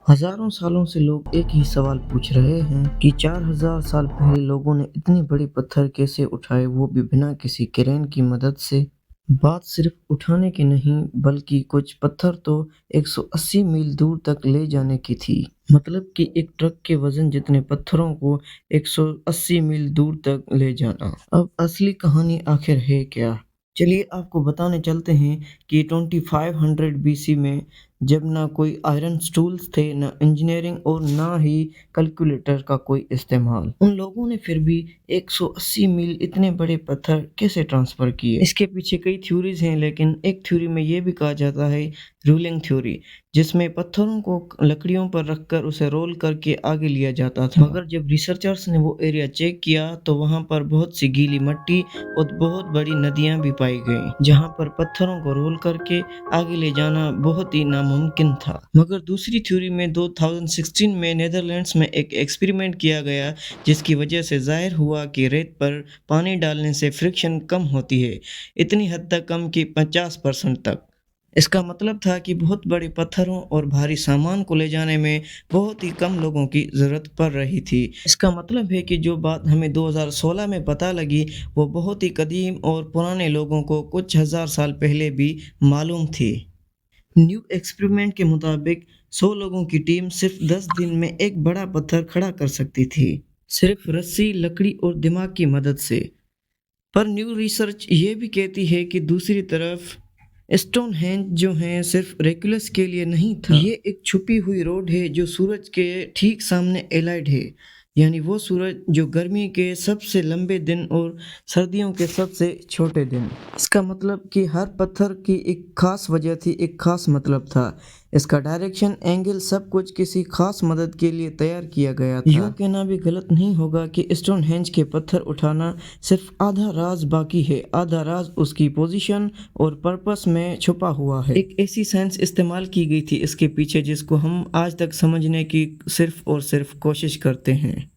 हजारों सालों से लोग एक ही सवाल पूछ रहे हैं कि 4000 साल पहले लोगों ने इतने बड़े पत्थर कैसे उठाए, वो भी बिना किसी क्रेन की मदद से। बात सिर्फ उठाने की नहीं, बल्कि कुछ पत्थर तो 180 मील दूर तक ले जाने की थी। मतलब कि एक ट्रक के वजन जितने पत्थरों को 180 मील दूर तक ले जाना। अब असली कहानी आखिर है क्या? चलिए आपको बताने चलते हैं कि 2500 बीसी में, जब ना कोई आयरन टूल्स थे, ना इंजीनियरिंग और ना ही कैलकुलेटर का कोई इस्तेमाल, उन लोगों ने फिर भी 180 मील इतने बड़े पत्थर कैसे ट्रांसफर किए। इसके पीछे कई थ्योरीज हैं, लेकिन एक थ्योरी में ये भी कहा जाता है, रोलिंग थ्योरी, जिसमें पत्थरों को लकड़ियों पर रखकर उसे रोल करके आगे लिया जाता था। मगर जब रिसर्चर्स ने वो एरिया चेक किया तो वहाँ पर बहुत सी गीली मिट्टी और बहुत बड़ी नदियाँ भी पाई गई, जहाँ पर पत्थरों को रोल करके आगे ले जाना बहुत ही नामुमकिन था। मगर दूसरी थ्योरी में 2016 में नीदरलैंड्स में एक एक्सपेरिमेंट किया गया, जिसकी वजह से जाहिर हुआ कि रेत पर पानी डालने से फ्रिक्शन कम होती है, इतनी हद तक कम कि 50% तक। इसका मतलब था कि बहुत बड़े पत्थरों और भारी सामान को ले जाने में बहुत ही कम लोगों की ज़रूरत पड़ रही थी। इसका मतलब है कि जो बात हमें 2016 में पता लगी, वो बहुत ही कदीम और पुराने लोगों को कुछ हज़ार साल पहले भी मालूम थी। न्यू एक्सपेरिमेंट के मुताबिक 100 लोगों की टीम सिर्फ 10 दिन में एक बड़ा पत्थर खड़ा कर सकती थी, सिर्फ रस्सी, लकड़ी और दिमाग की मदद से। पर न्यू रिसर्च ये भी कहती है कि दूसरी तरफ स्टोनहेंज जो है सिर्फ रेकुलस के लिए नहीं था। ये एक छुपी हुई रोड है जो सूरज के ठीक सामने एलाइड है, यानी वो सूरज जो गर्मी के सबसे लंबे दिन और सर्दियों के सबसे छोटे दिन। इसका मतलब कि हर पत्थर की एक खास वजह थी, एक खास मतलब था। इसका डायरेक्शन, एंगल, सब कुछ किसी खास मदद के लिए तैयार किया गया था। यूँ कहना भी गलत नहीं होगा कि स्टोनहेंज के पत्थर उठाना सिर्फ आधा राज बाकी है, आधा राज उसकी पोजीशन और पर्पस में छुपा हुआ है। एक ऐसी साइंस इस्तेमाल की गई थी इसके पीछे, जिसको हम आज तक समझने की सिर्फ और सिर्फ कोशिश करते हैं।